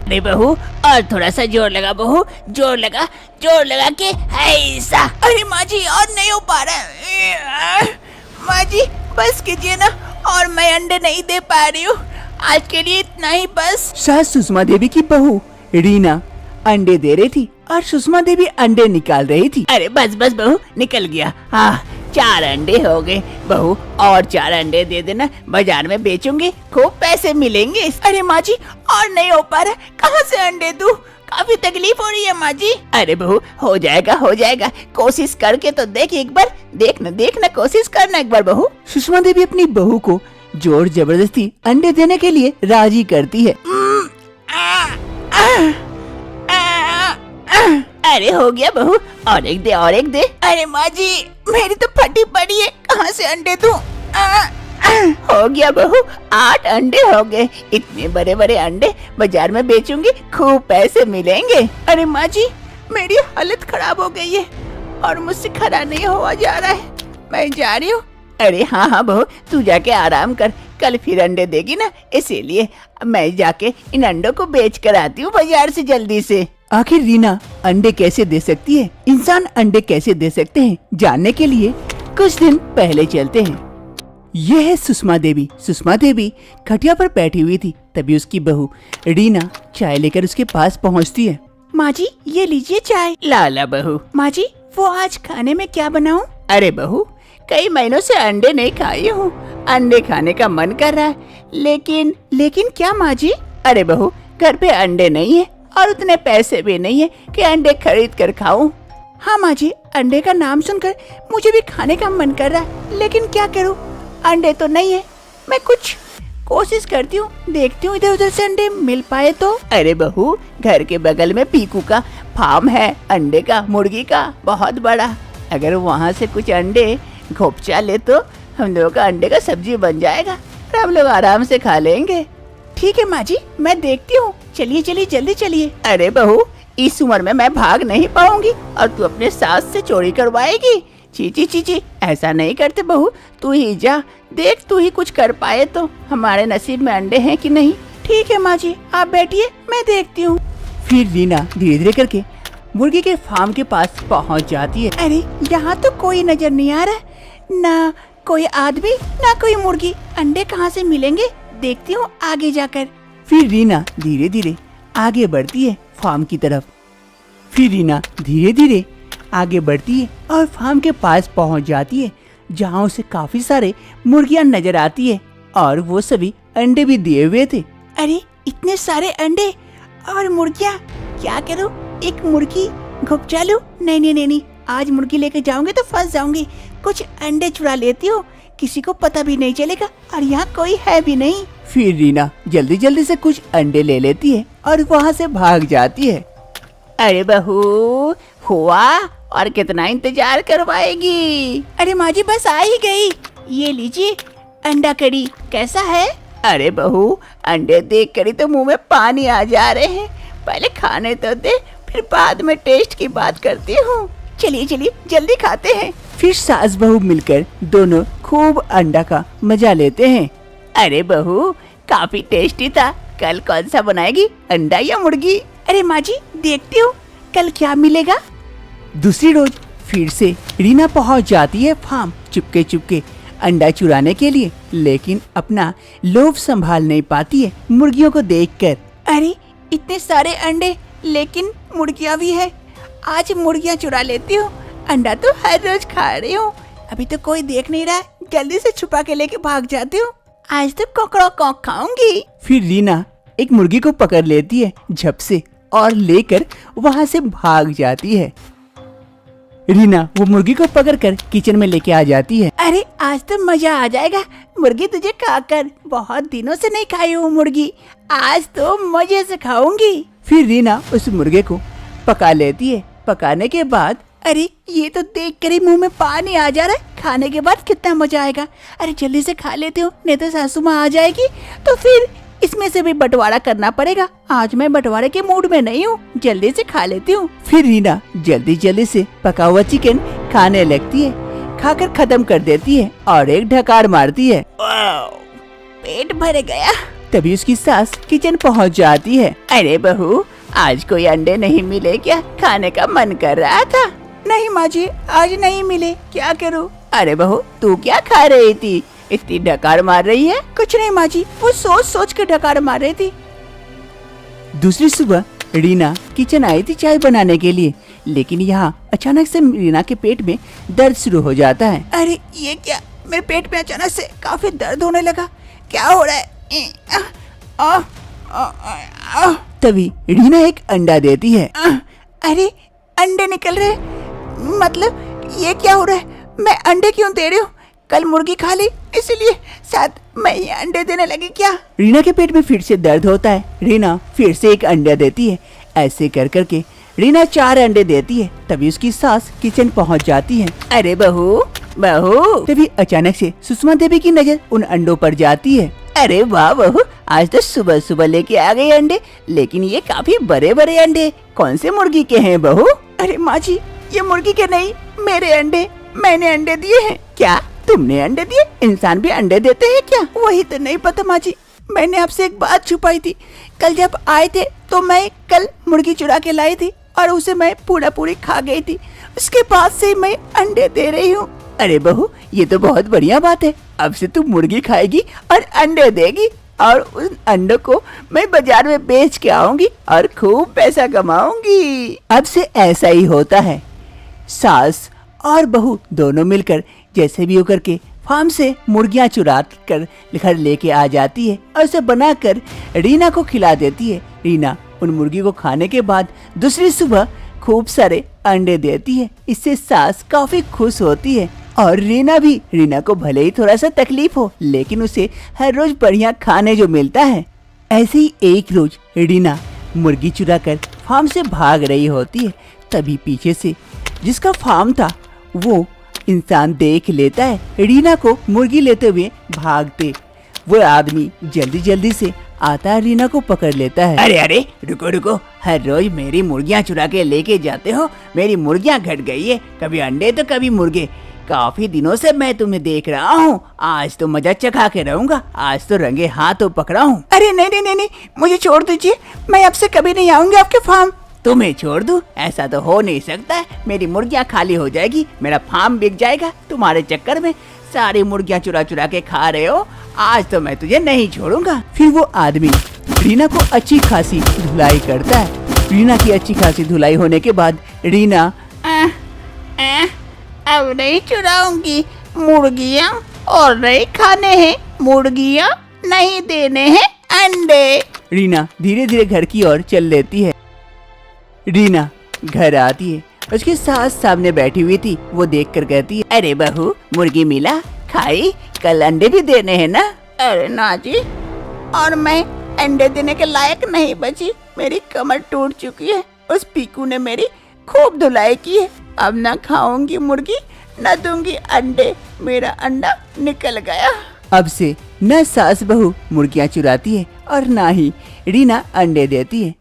अरे बहू और थोड़ा सा जोर लगा बहू, जोर लगा के ऐसा। अरे माँ जी और नहीं हो पा रहा है। माँ जी बस कीजिए ना, और मैं अंडे नहीं दे पा रही हूँ। आज के लिए इतना ही बस। सास सुषमा देवी की बहू रीना अंडे दे रही थी और सुषमा देवी अंडे निकाल रही थी। अरे बस बहू निकल गया। हाँ 4 अंडे हो गए बहू, और 4 अंडे दे देना, बाजार में बेचूंगी, खूब पैसे मिलेंगे। अरे माँ जी और नहीं हो पा रहा, कहाँ से अंडे दूँ? काफी तकलीफ हो रही है माँ जी। अरे बहू हो जाएगा, कोशिश करके तो देख एक बार, देखना कोशिश करना एक बार बहू। सुषमा देवी अपनी बहू को जोर जबरदस्ती अंडे देने के लिए राजी करती है। अरे हो गया बहू, और एक दे। अरे माँ जी मेरी तो फटी पड़ी है, कहाँ से अंडे दूँ? हो गया बहू, 8 अंडे हो गए। इतने बड़े बड़े अंडे बाजार में बेचूंगी, खूब पैसे मिलेंगे। अरे माँ जी मेरी हालत खराब हो गई है और मुझसे खड़ा नहीं हुआ जा रहा है, मैं जा रही हूँ। अरे हाँ बहू तू जाके आराम कर, कल फिर अंडे देगी ना, इसीलिए मैं जाके इन अंडों को बेच कर आती हूँ बाजार से जल्दी से। आखिर रीना अंडे कैसे दे सकती है, इंसान अंडे कैसे दे सकते हैं, जानने के लिए कुछ दिन पहले चलते हैं। यह है सुषमा देवी खटिया पर बैठी हुई थी। तभी उसकी बहू रीना चाय लेकर उसके पास पहुंचती है। माँ जी ये लीजिए चाय। लाला बहू। माँ जी वो आज खाने में क्या बनाऊं? अरे बहू कई महीनों से अंडे नहीं खाई हूँ, अंडे खाने का मन कर रहा है, लेकिन क्या माँ जी? अरे बहू घर पे अंडे नहीं है और उतने पैसे भी नहीं है कि अंडे खरीद कर खाऊं। हाँ माँ जी अंडे का नाम सुनकर मुझे भी खाने का मन कर रहा है, लेकिन क्या करूँ, अंडे तो नहीं है। मैं कुछ कोशिश करती हूँ, देखती हूँ इधर उधर से अंडे मिल पाए तो। अरे बहू घर के बगल में पीकू का फार्म है अंडे का, मुर्गी का, बहुत बड़ा। अगर वहाँ से कुछ अंडे घोपचा ले तो हम लोगों का अंडे का सब्जी बन जाएगा और हम लोग आराम से खा लेंगे। ठीक है माँ जी मैं देखती हूँ, चलिए जल्दी चलिए। अरे बहू इस उम्र में मैं भाग नहीं पाऊंगी और तू अपने सास से चोरी करवाएगी। चीची ऐसा नहीं करते बहू, तू ही जा, देख तू ही कुछ कर पाए तो हमारे नसीब में अंडे हैं कि नहीं। ठीक है माँ जी आप बैठिए, मैं देखती हूँ। फिर रीना धीरे धीरे करके मुर्गी के फार्म के पास पहुंच जाती है। अरे यहाँ तो कोई नजर नहीं आ रहा, ना कोई आदमी ना कोई मुर्गी, अंडे कहाँ से मिलेंगे, देखती हूँ आगे जाकर। फिर रीना धीरे धीरे आगे बढ़ती है फार्म की तरफ। फिर रीना धीरे धीरे आगे बढ़ती है और फार्म के पास पहुंच जाती है, जहां उसे काफी सारे मुर्गियां नजर आती है और वो सभी अंडे भी दिए हुए थे। अरे इतने सारे अंडे और मुर्गियां, क्या करूं, एक मुर्गी घुपचा लूं? नहीं, आज मुर्गी लेके जाऊंगी तो फंस जाऊंगी। कुछ अंडे चुरा लेती हूँ, किसी को पता भी नहीं चलेगा और यहाँ कोई है भी नहीं। फिर रीना जल्दी से कुछ अंडे ले लेती है और वहाँ से भाग जाती है। अरे बहू हुआ, और कितना इंतजार करवाएगी? अरे माँ जी बस आ ही गई, ये लीजिए अंडा करी, कैसा है? अरे बहू अंडे देख कर ही तो मुंह में पानी आ जा रहे हैं, पहले खाने तो दे, फिर बाद में टेस्ट की बात करती हूँ। चलिए जल्दी खाते हैं। फिर सास बहू मिलकर दोनों खूब अंडा का मजा लेते हैं। अरे बहू काफी टेस्टी था, कल कौन सा बनाएगी, अंडा या मुर्गी? अरे माँ जी देखती हूँ कल क्या मिलेगा। दूसरी रोज फिर से रीना पहुंच जाती है फार्म चुपके अंडा चुराने के लिए, लेकिन अपना लोभ संभाल नहीं पाती है मुर्गियों को देखकर। अरे इतने सारे अंडे, लेकिन मुर्गियाँ भी है, आज मुर्गियाँ चुरा लेती हूँ, अंडा तो हर रोज खा रही हूँ, अभी तो कोई देख नहीं रहा, जल्दी से छुपा के लेके भाग जाती हूँ, आज तो कोकड़ा कॉक खाऊंगी। फिर रीना एक मुर्गी को पकड़ लेती है झप से और लेकर वहाँ से भाग जाती है। रीना वो मुर्गी को पकड़कर किचन में लेके आ जाती है। अरे आज तो मजा आ जाएगा मुर्गी तुझे खाकर, बहुत दिनों से नहीं खाई हूँ मुर्गी, आज तो मजे से खाऊंगी। फिर रीना उस मुर्गे को पका लेती है। पकाने के बाद अरे ये तो देखकर ही मुंह में पानी आ जा रहा है, खाने के बाद कितना मजा आएगा। अरे जल्दी से खा लेती हूँ, नहीं तो सासू माँ आ जाएगी तो फिर इसमें से भी बंटवारा करना पड़ेगा, आज मैं बंटवारे के मूड में नहीं हूँ, जल्दी से खा लेती हूँ। फिर रीना जल्दी से पका हुआ चिकन खाने लगती है, खाकर खत्म कर देती है और एक ढकार मारती है। पेट भर गया, तभी उसकी सास किचन पहुंच जाती है। अरे बहू, आज कोई अंडे नहीं मिले क्या? खाने का मन कर रहा था। नहीं माँ जी, आज नहीं मिले, क्या करूँ? अरे बहू, तू क्या खा रही थी? इतनी डकार मार रही है। कुछ नहीं माँ जी, वो सोच सोच के डकार मार रही थी। दूसरी सुबह रीना किचन आई थी चाय बनाने के लिए, लेकिन यहाँ अचानक से रीना के पेट में दर्द शुरू हो जाता है। अरे ये क्या, मेरे पेट में अचानक से काफी दर्द होने लगा, क्या हो रहा है? तभी रीना एक अंडा देती है। अरे अंडे निकल रहे, मतलब ये क्या हो रहा है? मैं अंडे क्यों दे रही हूँ? कल मुर्गी खा ली, इसलिए शायद मैं ये अंडे देने लगी क्या? रीना के पेट में फिर से दर्द होता है। रीना फिर से एक अंडा देती है। ऐसे कर करके रीना 4 अंडे देती है। तभी उसकी सास किचन पहुंच जाती है। अरे बहू, बहू। तभी अचानक से सुषमा देवी की नजर उन अंडों पर जाती है। अरे वाह बहू, आज तो सुबह सुबह लेके आ गए अंडे, लेकिन ये काफी बड़े बड़े अंडे। कौन से मुर्गी के हैं बहू? अरे माँ जी, ये मुर्गी के नहीं, मेरे अंडे, मैंने अंडे दिए हैं। क्या तुमने अंडे दिए? इंसान भी अंडे देते हैं क्या? वही तो नहीं पता माँ जी, मैंने आपसे एक बात छुपाई थी। कल जब आए थे तो मैं कल मुर्गी चुरा के लाई थी और उसे मैं पूरा पूरी खा गई थी। उसके बाद से मैं अंडे दे रही हूँ। अरे बहू, ये तो बहुत बढ़िया बात है। अब से तू मुर्गी खाएगी और अंडे देगी, और उन अंडों को मैं बाजार में बेच के आऊंगी और खूब पैसा कमाऊंगी। अब से ऐसा ही होता है। सास और बहू दोनों मिलकर जैसे भी होकर के फार्म से मुर्गियां चुरा कर घर लेके आ जाती है और उसे बनाकर रीना को खिला देती है। रीना उन मुर्गी को खाने के बाद दूसरी सुबह खूब सारे अंडे देती है। इससे सास काफी खुश होती है और रीना को भले ही थोड़ा सा तकलीफ हो, लेकिन उसे हर रोज बढ़िया खाने जो मिलता है। ऐसे ही एक रोज रीना मुर्गी चुरा कर फार्म से भाग रही होती है। तभी पीछे से जिसका फार्म था वो इंसान देख लेता है रीना को मुर्गी लेते हुए भागते। वो आदमी जल्दी जल्दी से आता है, रीना को पकड़ लेता है। अरे अरे, रुको रुको, हर रोज मेरी मुर्गियां चुरा के लेके जाते हो। मेरी मुर्गियां घट गई है, कभी अंडे तो कभी मुर्गे। काफी दिनों से मैं तुम्हें देख रहा हूँ, आज तो मजा चखा के रहूंगा। आज तो रंगे हाथों पकड़ा हूँ। अरे नहीं नहीं नहीं नहीं, मुझे छोड़ दीजिए, मैं आपसे कभी नहीं आऊंगी आपके फार्म। तुम्हें छोड़ दूं? ऐसा तो हो नहीं सकता है। मेरी मुर्गियां खाली हो जाएगी, मेरा फार्म बिक जाएगा। तुम्हारे चक्कर में सारी मुर्गियां चुरा चुरा के खा रहे हो। आज तो मैं तुझे नहीं छोड़ूंगा। फिर वो आदमी रीना को अच्छी खासी धुलाई करता है। रीना की अच्छी खासी धुलाई होने के बाद रीना अब नहीं चुराऊंगी मुर्गियाँ, और नहीं खाने हैं मुर्गियाँ, नहीं देने हैं अंडे। रीना धीरे धीरे घर की ओर चल लेती है। रीना घर आती है, उसकी सास सामने बैठी हुई थी। वो देख कर कहती है, अरे बहू, मुर्गी मिला? खाई? कल अंडे भी देने हैं ना? अरे ना जी, और मैं अंडे देने के लायक नहीं बची। मेरी कमर टूट चुकी है। उस पीकू ने मेरी खूब धुलाई की है। अब ना खाऊंगी मुर्गी, न दूंगी अंडे। मेरा अंडा निकल गया। अब से न सास बहू मुर्गियां चुराती है और ना ही रीना अंडे देती है।